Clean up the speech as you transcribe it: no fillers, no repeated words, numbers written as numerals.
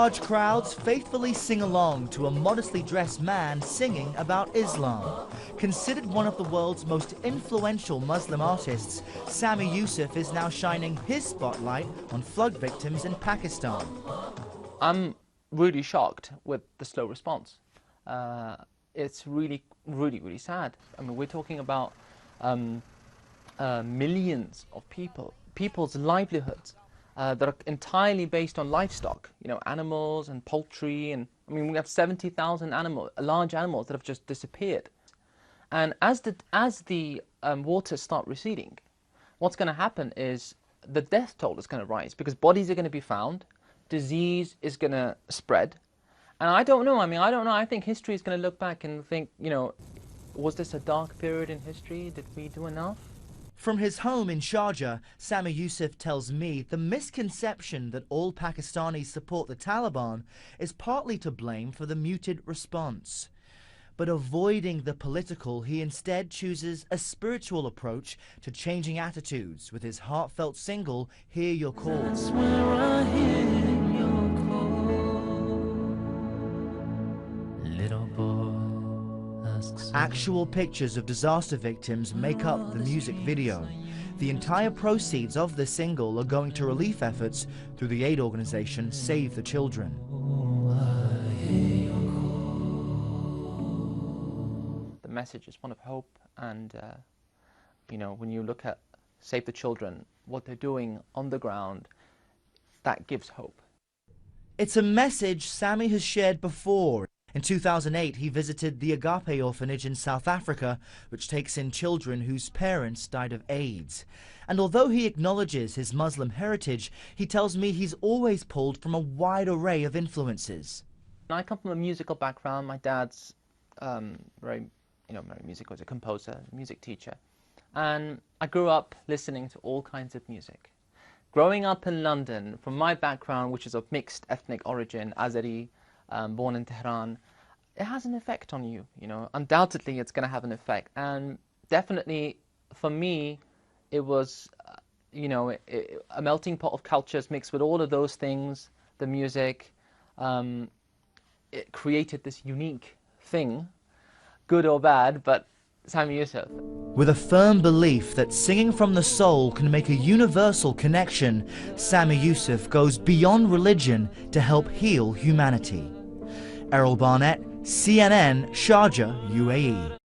Large crowds faithfully sing along to a modestly dressed man singing about Islam. Considered one of the world's most influential Muslim artists, Sami Yusuf is now shining his spotlight on flood victims in Pakistan. I'm really shocked with the slow response. It's really sad. I mean, we're talking about millions of people's livelihoods that are entirely based on livestock, animals and poultry, and I mean we have 70,000 large animals that have just disappeared. And as the waters start receding, what's going to happen is the death toll is going to rise because bodies are going to be found, disease is going to spread, and I don't know. I think history is going to look back and think, was this a dark period in history? Did we do enough? From his home in Sharjah, Sami Yusuf tells me the misconception that all Pakistanis support the Taliban is partly to blame for the muted response. But avoiding the political, he instead chooses a spiritual approach to changing attitudes with his heartfelt single, Hear Your Call. That's where I hear your call. Little boy. Actual pictures of disaster victims make up the music video. The entire proceeds of the single are going to relief efforts through the aid organization Save the Children. The message is one of hope, and when you look at Save the Children, what they're doing on the ground, that gives hope. It's a message Sami has shared before. In 2008, he visited the Agape orphanage in South Africa, which takes in children whose parents died of AIDS. And although he acknowledges his Muslim heritage, he tells me he's always pulled from a wide array of influences. I come from a musical background. My dad's very musical, was a composer, music teacher. And I grew up listening to all kinds of music. Growing up in London, from my background, which is of mixed ethnic origin, Azeri, born in Tehran, it has an effect on you, undoubtedly it's going to have an effect. And definitely for me, it was, a melting pot of cultures mixed with all of those things, the music, it created this unique thing, good or bad, but Sami Yusuf. With a firm belief that singing from the soul can make a universal connection, Sami Yusuf goes beyond religion to help heal humanity. Errol Barnett, CNN, Sharjah, UAE.